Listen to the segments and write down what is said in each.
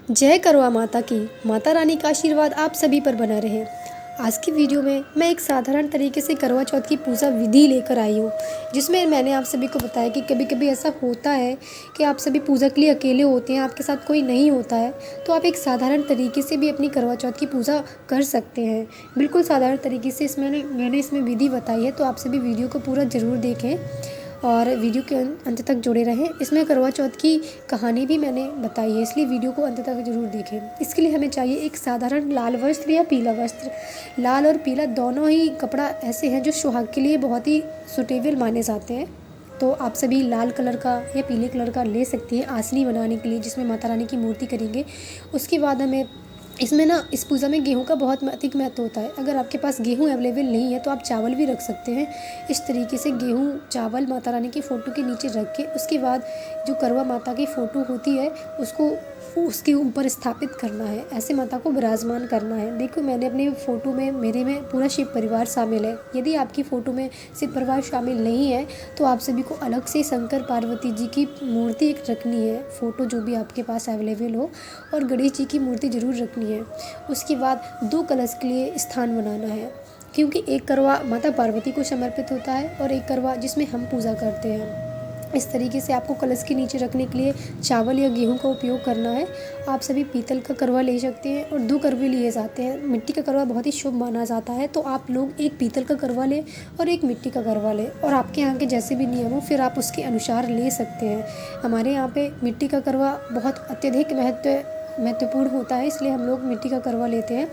जय करवा माता की। माता रानी का आशीर्वाद आप सभी पर बना रहे। आज की वीडियो में मैं एक साधारण तरीके से करवा चौथ की पूजा विधि लेकर आई हूँ, जिसमें मैंने आप सभी को बताया कि कभी कभी ऐसा होता है कि आप सभी पूजा के लिए अकेले होते हैं, आपके साथ कोई नहीं होता है, तो आप एक साधारण तरीके से भी अपनी करवा चौथ की पूजा कर सकते हैं। बिल्कुल साधारण तरीके से मैंने इसमें विधि बताई है, तो आप सभी वीडियो को पूरा ज़रूर देखें और वीडियो के अंत तक जुड़े रहें। इसमें करवा चौथ की कहानी भी मैंने बताई है, इसलिए वीडियो को अंत तक ज़रूर देखें। इसके लिए हमें चाहिए एक साधारण लाल वस्त्र या पीला वस्त्र। लाल और पीला दोनों ही कपड़ा ऐसे हैं जो सुहाग के लिए बहुत ही सुटेबल माने जाते हैं, तो आप सभी लाल कलर का या पीले कलर का ले सकती हैं आसनी बनाने के लिए, जिसमें माता रानी की मूर्ति करेंगे। उसके बाद हमें इसमें इस पूजा में गेहूं का बहुत अधिक महत्व होता है। अगर आपके पास गेहूं अवेलेबल नहीं है तो आप चावल भी रख सकते हैं। इस तरीके से गेहूं चावल माता रानी की फ़ोटो के नीचे रख के उसके बाद जो करवा माता की फ़ोटो होती है उसको उसके ऊपर स्थापित करना है, ऐसे माता को विराजमान करना है। देखो, मैंने अपनी फ़ोटो में मेरे में पूरा शिव परिवार शामिल है। यदि आपकी फ़ोटो में शिव परिवार शामिल नहीं है तो आप सभी को अलग से शंकर पार्वती जी की मूर्ति एक रखनी है, फ़ोटो जो भी आपके पास अवेलेबल हो, और गणेश जी की मूर्ति ज़रूर रखनी है। उसके बाद 2 कलश के लिए स्थान बनाना है, क्योंकि एक करवा माता पार्वती को समर्पित होता है और एक करवा जिसमें हम पूजा करते हैं। इस तरीके से आपको कलश के नीचे रखने के लिए चावल या गेहूं का उपयोग करना है। आप सभी पीतल का करवा ले सकते हैं और 2 करवे लिए जाते हैं। मिट्टी का करवा बहुत ही शुभ माना जाता है, तो आप लोग एक पीतल का करवा लें और एक मिट्टी का करवा लें, और आपके यहाँ के जैसे भी नियम हो फिर आप उसके अनुसार ले सकते हैं। हमारे यहाँ पे मिट्टी का करवा बहुत अत्यधिक महत्वपूर्ण होता है, इसलिए हम लोग मिट्टी का करवा लेते हैं।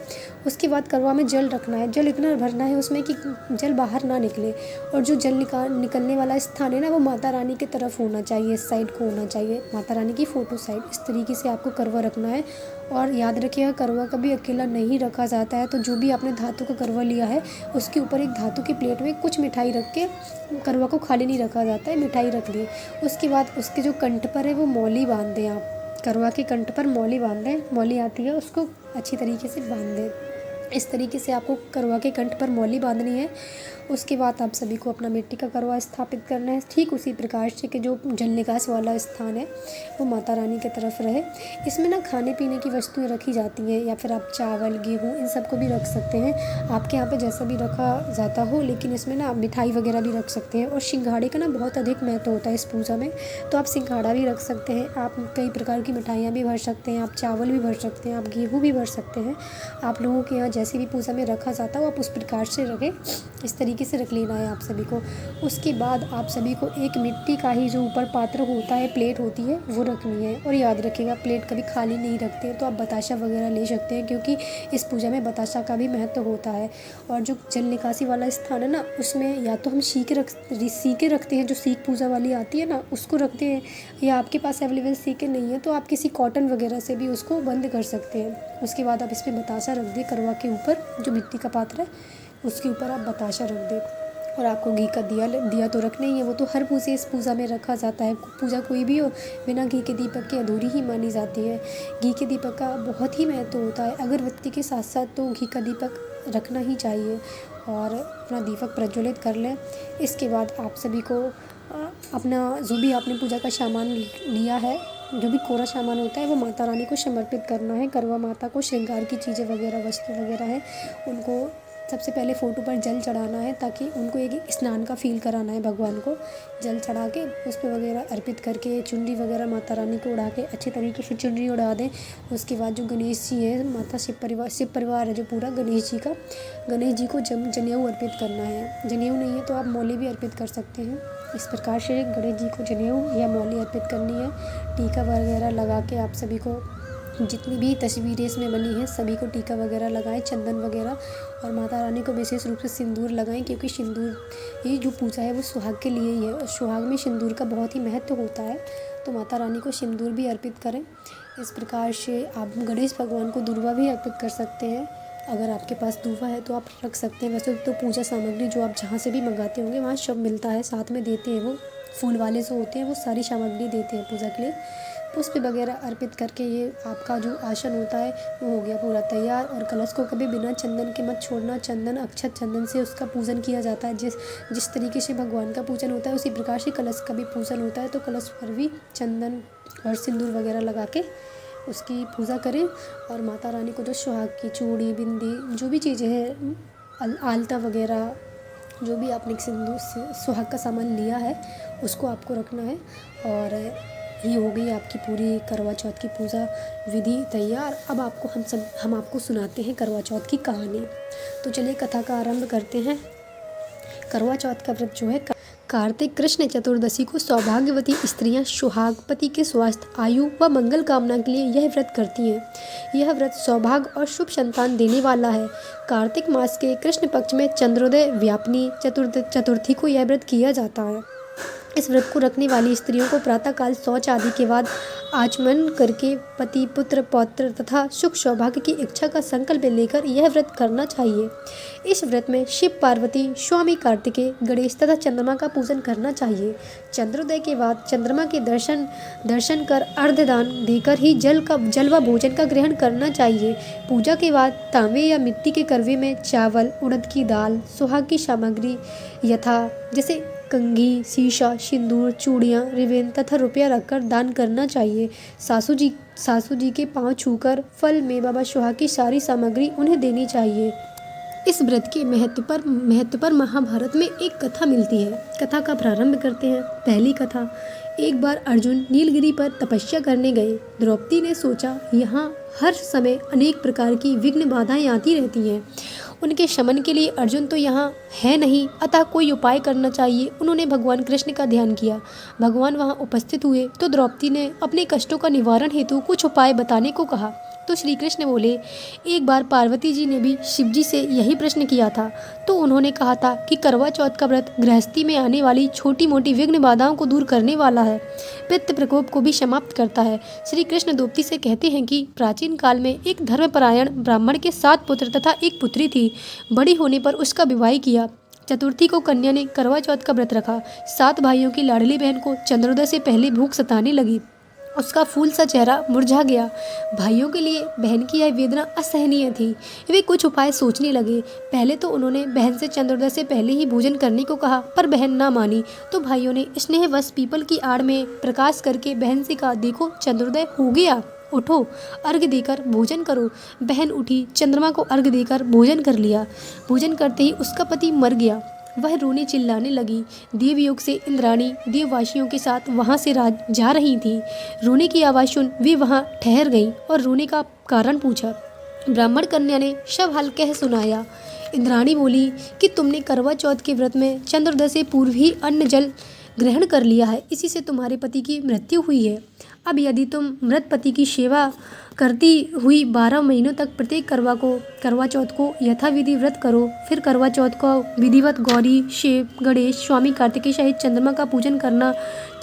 उसके बाद करवा में जल रखना है, जल इतना भरना है उसमें कि जल बाहर ना निकले, और जो जल निकलने वाला स्थान है ना वो माता रानी की तरफ होना चाहिए, इस साइड को होना चाहिए, माता रानी की फ़ोटो साइड। इस तरीके से आपको करवा रखना है। और याद रखिएगा, करवा कभी अकेला नहीं रखा जाता है, तो जो भी आपने धातु का करवा लिया है उसके ऊपर एक धातु की प्लेट में कुछ मिठाई रख के करवा को खाली नहीं रखा जाता है, मिठाई रख दी। उसके बाद उसके जो कंठ पर है वो मौली बांध दें। आप करवा के कंठ पर मौली बांध दें, मौली आती है उसको अच्छी तरीके से बांध दें। इस तरीके से आपको करवा के कंठ पर मौली बांधनी है। उसके बाद आप सभी को अपना मिट्टी का करवा स्थापित करना है, ठीक उसी प्रकार से कि जो जल निकास वाला स्थान है वो माता रानी की तरफ रहे। इसमें खाने पीने की वस्तुएं रखी जाती हैं, या फिर आप चावल गेहूँ इन सबको भी रख सकते हैं, आपके यहाँ पे जैसा भी रखा जाता हो, लेकिन इसमें मिठाई वगैरह भी रख सकते हैं। और सिंघाड़े का बहुत अधिक महत्व होता है इस पूजा में, तो आप सिंघाड़ा भी रख सकते हैं। आप कई प्रकार की मिठाइयाँ भी भर सकते हैं, आप चावल भी भर सकते हैं, आप गेहूँ भी भर सकते हैं। आप लोगों के यहाँ जैसे भी पूजा में रखा जाता हो आप उस प्रकार से रखें। इस तरीके से रख लेना है आप सभी को। उसके बाद आप सभी को एक मिट्टी का ही जो ऊपर पात्र होता है, प्लेट होती है, वो रखनी है। और याद रखिएगा, प्लेट कभी खाली नहीं रखते, तो आप बताशा वगैरह ले सकते हैं, क्योंकि इस पूजा में बताशा का भी महत्व होता है। और जो जल निकासी वाला स्थान है उसमें या तो हम सीके रखते हैं, जो सीक पूजा वाली आती है उसको रखते हैं, या आपके पास अवेलेबल सीके नहीं है तो आप किसी कॉटन वगैरह से भी उसको बंद कर सकते हैं। उसके बाद आप इसमें बताशा रख दें, करवा के ऊपर जो मिट्टी का पात्र है उसके ऊपर आप बताशा रख दें। और आपको घी का दिया तो रखना ही है, वो तो हर इस पूजा में रखा जाता है। पूजा कोई भी हो, बिना घी के दीपक के अधूरी ही मानी जाती है। घी के दीपक का बहुत ही महत्व होता है, अगरबत्ती के साथ साथ तो घी का दीपक रखना ही चाहिए। और अपना दीपक प्रज्वलित कर लें। इसके बाद आप सभी को अपना जो भी आपने पूजा का सामान लिया है, जो भी कोरा सामान होता है, वो माता रानी को समर्पित करना है। करवा माता को श्रृंगार की चीज़ें वगैरह वस्तु वगैरह हैं उनको सबसे पहले फ़ोटो पर जल चढ़ाना है, ताकि उनको एक स्नान का फील कराना है। भगवान को जल चढ़ा के पुष्प वगैरह अर्पित करके चुनरी वगैरह माता रानी को उड़ा के अच्छे तरीके से चुनरी उड़ा दें। उसके बाद जो गणेश जी है, माता शिव परिवार है जो पूरा, गणेश जी को जनेऊ अर्पित करना है। जनेऊ नहीं है तो आप मौली भी अर्पित कर सकते हैं। इस प्रकार से गणेश जी को जनेऊ या मौली अर्पित करनी है। टीका वगैरह लगा के आप सभी को, जितनी भी तस्वीरें इसमें बनी हैं सभी को टीका वगैरह लगाएं, चंदन वगैरह, और माता रानी को विशेष रूप से सिंदूर लगाएं, क्योंकि सिंदूर ये जो पूजा है वो सुहाग के लिए ही है, और सुहाग में सिंदूर का बहुत ही महत्व होता है, तो माता रानी को सिंदूर भी अर्पित करें। इस प्रकार से आप गणेश भगवान को दूर्वा भी अर्पित कर सकते हैं। अगर आपके पास दूर्वा है तो आप रख सकते हैं। वैसे तो पूजा सामग्री जो आप जहाँ से भी मंगाते होंगे वहाँ सब मिलता है, साथ में देते हैं, वो फूल वाले जो होते हैं वो सारी सामग्री देते हैं पूजा के लिए। पुष्प वगैरह अर्पित करके ये आपका जो आसन होता है वो हो गया पूरा तैयार। और कलश को कभी बिना चंदन के मत छोड़ना, चंदन अक्षत चंदन से उसका पूजन किया जाता है। जिस तरीके से भगवान का पूजन होता है उसी प्रकार से कलश का भी पूजन होता है, तो कलश पर भी चंदन और सिंदूर वगैरह लगा के उसकी पूजा करें और माता रानी को जो सुहाग की चूड़ी, बिंदी, जो भी चीज़ें हैं, आलता वगैरह, जो भी आपने सिंदूर से सुहाग का सामान लिया है उसको आपको रखना है। और ये हो गई आपकी पूरी करवा चौथ की पूजा विधि तैयार। अब हम आपको सुनाते हैं करवा चौथ की कहानी। तो चलिए कथा का आरंभ करते हैं। करवा चौथ का व्रत जो है, कार्तिक कृष्ण चतुर्दशी को सौभाग्यवती स्त्रियां सुहाग, पति के स्वास्थ्य, आयु व मंगल कामना के लिए यह व्रत करती हैं। यह व्रत सौभाग्य और शुभ संतान देने वाला है। कार्तिक मास के कृष्ण पक्ष में चंद्रोदय व्यापिनी चतुर्थी को यह व्रत किया जाता है। इस व्रत को रखने वाली स्त्रियों को प्रातःकाल शौच आदि के बाद आचमन करके पति, पुत्र, पौत्र तथा सुख सौभाग्य की इच्छा का संकल्प लेकर यह व्रत करना चाहिए। इस व्रत में शिव पार्वती, स्वामी कार्तिकेय, गणेश तथा चंद्रमा का पूजन करना चाहिए। चंद्रोदय के बाद चंद्रमा के दर्शन कर अर्घदान देकर ही जल व भोजन का ग्रहण करना चाहिए। पूजा के बाद तांबे या मिट्टी के करवे में चावल, उड़द की दाल, सुहाग की सामग्री यथा जैसे कंघी, शीशा, सिंदूर, चूड़ियाँ, रिबन तथा रुपया रखकर दान करना चाहिए। सासू जी के पांव छूकर फल, मेवा व सुहाग की सारी सामग्री उन्हें देनी चाहिए। इस व्रत के महत्व पर महाभारत में एक कथा मिलती है। कथा का प्रारंभ करते हैं। पहली कथा। एक बार अर्जुन नीलगिरी पर तपस्या करने गए। द्रौपदी ने सोचा, यहाँ हर समय अनेक प्रकार की विघ्न बाधाएं आती रहती हैं, उनके शमन के लिए अर्जुन तो यहाँ है नहीं, अतः कोई उपाय करना चाहिए। उन्होंने भगवान कृष्ण का ध्यान किया। भगवान वहाँ उपस्थित हुए तो द्रौपदी ने अपने कष्टों का निवारण हेतु कुछ उपाय बताने को कहा। तो श्री कृष्ण बोले, एक बार पार्वती जी ने भी शिव जी से यही प्रश्न किया था। तो उन्होंने कहा था कि करवा चौथ का व्रत गृहस्थी में आने वाली छोटी मोटी विघ्न बाधाओं को दूर करने वाला है, पित्त प्रकोप को भी समाप्त करता है। श्री कृष्ण द्रौपदी से कहते हैं कि प्राचीन काल में एक धर्मपरायण ब्राह्मण के 7 पुत्र तथा एक पुत्री थी। बड़ी होने पर उसका विवाह किया। चतुर्थी को कन्या ने करवा चौथ का व्रत रखा। 7 भाइयों की लाडली बहन को चंद्रोदय से पहले भूख सताने लगी। उसका फूल सा चेहरा मुरझा गया। भाइयों के लिए बहन की यह वेदना असहनीय थी। वे कुछ उपाय सोचने लगे। पहले तो उन्होंने बहन से चंद्रोदय से पहले ही भोजन करने को कहा, पर बहन ना मानी। तो भाइयों ने स्नेहवश पीपल की आड़ में प्रकाश करके बहन से कहा, देखो चंद्रोदय हो गया, उठो, अर्घ्य देकर भोजन करो। बहन उठी, चंद्रमा को अर्घ्य देकर भोजन कर लिया। भोजन करते ही उसका पति मर गया। वह रोने चिल्लाने लगी। देवयोग से इंद्राणी देववासियों के साथ वहां से जा रही थी। रोने की आवाज़ सुन वे वहां ठहर गईं और रोने का कारण पूछा। ब्राह्मण कन्या ने सब हाल कह सुनाया। इंद्राणी बोली कि तुमने करवा चौथ के व्रत में चंद्रोदय से पूर्व ही अन्न जल ग्रहण कर लिया है, इसी से तुम्हारे पति की मृत्यु हुई है। अब यदि तुम मृत पति की सेवा करती हुई 12 महीनों तक प्रत्येक करवा चौथ को यथाविधि व्रत करो, फिर करवा चौथ को विधिवत गौरी, शिव, गणेश, स्वामी कार्तिकेय सहित चंद्रमा का पूजन करना,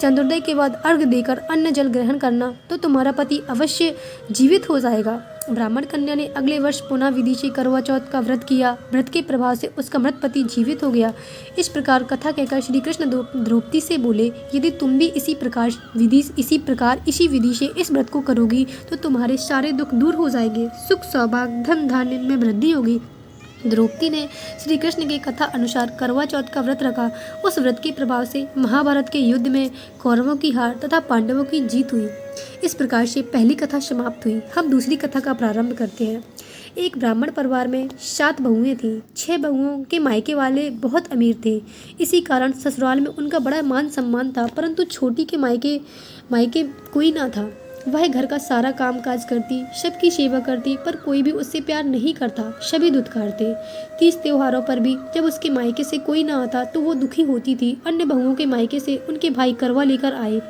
चंद्रोदय के बाद अर्घ्य देकर अन्न जल ग्रहण करना, तो तुम्हारा पति अवश्य जीवित हो जाएगा। ब्राह्मण कन्या ने अगले वर्ष पुनः विधि से करवा चौथ का व्रत किया। व्रत के प्रभाव से उसका मृत पति जीवित हो गया। इस प्रकार कथा कहकर श्री कृष्ण द्रौपदी से बोले, यदि तुम भी इसी प्रकार इसी विधि से इस व्रत को करोगी तो तुम्हारे सारे दुख दूर हो जाएंगे, सुख, सौभाग्य, धन धान्य में वृद्धि होगी। द्रौपदी ने श्री कृष्ण की कथा अनुसार करवा चौथ का व्रत रखा। उस व्रत के प्रभाव से महाभारत के युद्ध में कौरवों की हार तथा पांडवों की जीत हुई। इस प्रकार से पहली कथा समाप्त हुई। हम दूसरी कथा का प्रारंभ करते हैं। एक ब्राह्मण परिवार में 7 बहुएं थीं। 6 बहुओं के मायके वाले बहुत अमीर थे। इसी कारण ससुराल में उनका बड़ा मान सम्मान था, परंतु छोटी के मायके कोई ना था। वह घर का सारा काम काज करती, सबकी सेवा करती, पर कोई भी उससे प्यार नहीं करता। सभी दुत्कारते। 30 त्योहारों पर भी जब उसके मायके से कोई ना आता तो वो दुखी होती थी। अन्य बहुओं के मायके से उनके भाई करवा लेकर आए,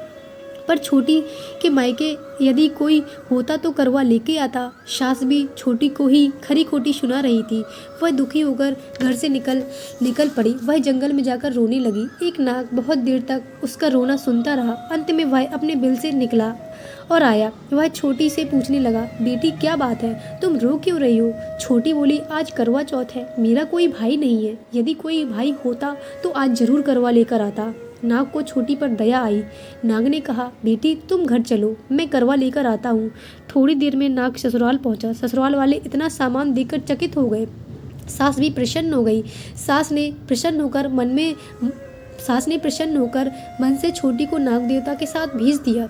पर छोटी के मायके यदि कोई होता तो करवा लेके आता। सास भी छोटी को ही खरी खोटी सुना रही थी। वह दुखी होकर घर से निकल पड़ी। वह जंगल में जाकर रोने लगी। एक नाग बहुत देर तक उसका रोना सुनता रहा। अंत में वह अपने बिल से निकला और आया। वह छोटी से पूछने लगा, बेटी क्या बात है, तुम रो क्यों रही हो? छोटी बोली, आज करवा चौथ है, मेरा कोई भाई नहीं है। यदि कोई भाई होता तो आज जरूर करवा लेकर आता। नाग को छोटी पर दया आई। नाग ने कहा, बेटी तुम घर चलो, मैं करवा लेकर आता हूँ। थोड़ी देर में नाग ससुराल पहुँचा। ससुराल वाले इतना सामान देखकर चकित हो गए। सास भी प्रसन्न हो गई। सास ने प्रसन्न होकर मन से छोटी को नाग देवता के साथ भेज दिया।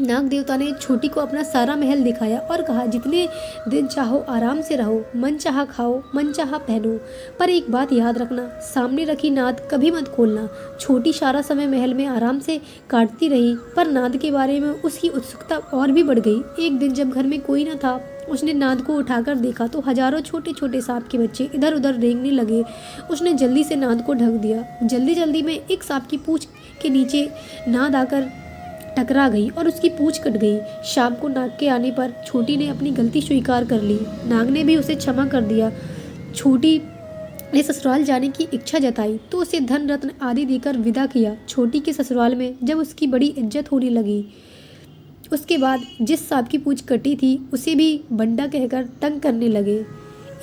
नाग देवता ने छोटी को अपना सारा महल दिखाया और कहा, जितने दिन चाहो आराम से रहो, मन चाहा खाओ, मन चाहा पहनो, पर एक बात याद रखना, सामने रखी नाद कभी मत खोलना। छोटी सारा समय महल में आराम से काटती रही, पर नाद के बारे में उसकी उत्सुकता और भी बढ़ गई। एक दिन जब घर में कोई न था, उसने नाद को उठाकर देखा तो हजारों छोटे छोटे सांप के बच्चे इधर उधर रेंगने लगे। उसने जल्दी से नाद को ढक दिया। जल्दी जल्दी में एक सांप की पूंछ के नीचे नाद आकर टकरा गई और उसकी पूंछ कट गई। शाम को नाग के आने पर छोटी ने अपनी गलती स्वीकार कर ली। नाग ने भी उसे क्षमा कर दिया। छोटी ने ससुराल जाने की इच्छा जताई तो उसे धन रत्न आदि देकर विदा किया। छोटी के ससुराल में जब उसकी बड़ी इज्जत होने लगी, उसके बाद जिस सांप की पूंछ कटी थी उसे भी बंडा कहकर तंग करने लगे।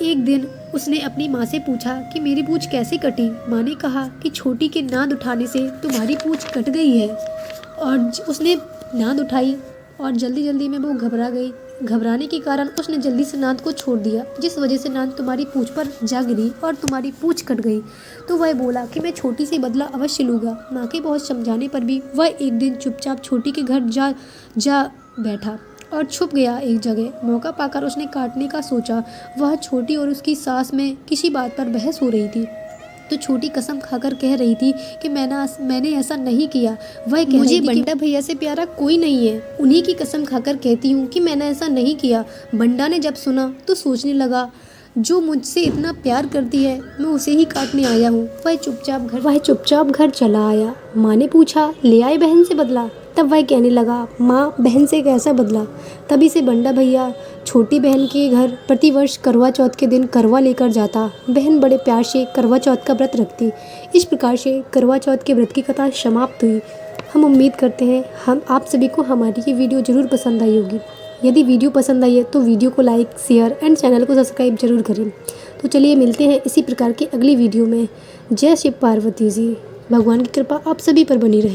एक दिन उसने अपनी माँ से पूछा कि मेरी पूंछ कैसे कटी। माँ ने कहा कि छोटी के नाद उठाने से तुम्हारी पूंछ कट गई है। और उसने नाद उठाई और जल्दी जल्दी में वो घबरा गई। घबराने के कारण उसने जल्दी से नाद को छोड़ दिया, जिस वजह से नाद तुम्हारी पूंछ पर जा गिरी और तुम्हारी पूंछ कट गई। तो वह बोला कि मैं छोटी से बदला अवश्य लूँगा। माँ के बहुत समझाने पर भी वह एक दिन चुपचाप छोटी के घर जा बैठा और छुप गया एक जगह। मौका पाकर उसने काटने का सोचा। वह छोटी और उसकी सास में किसी बात पर बहस हो रही थी, तो छोटी कसम खाकर कह रही थी कि मैंने ऐसा नहीं किया। वह कह मुझे बंडा भैया से प्यारा कोई नहीं है, उन्हीं की कसम खाकर कहती हूँ कि मैंने ऐसा नहीं किया। बंडा ने जब सुना तो सोचने लगा, जो मुझसे इतना प्यार करती है मैं उसे ही काटने आया हूँ। वह चुपचाप घर चला आया। माँ ने पूछा, ले आए बहन से बदला? तब वह कहने लगा, माँ बहन से कैसा बदला? तभी से बंडा भैया छोटी बहन के घर प्रतिवर्ष करवा चौथ के दिन करवा लेकर जाता। बहन बड़े प्यार से करवा चौथ का व्रत रखती। इस प्रकार से करवा चौथ के व्रत की कथा समाप्त हुई। हम उम्मीद करते हैं आप सभी को हमारी ये वीडियो ज़रूर पसंद आई होगी। यदि वीडियो पसंद आई है तो वीडियो को लाइक, शेयर एंड चैनल को सब्सक्राइब जरूर करें। तो चलिए मिलते हैं इसी प्रकार की अगली वीडियो में। जय शिव पार्वती जी। भगवान की कृपा आप सभी पर बनी रहे।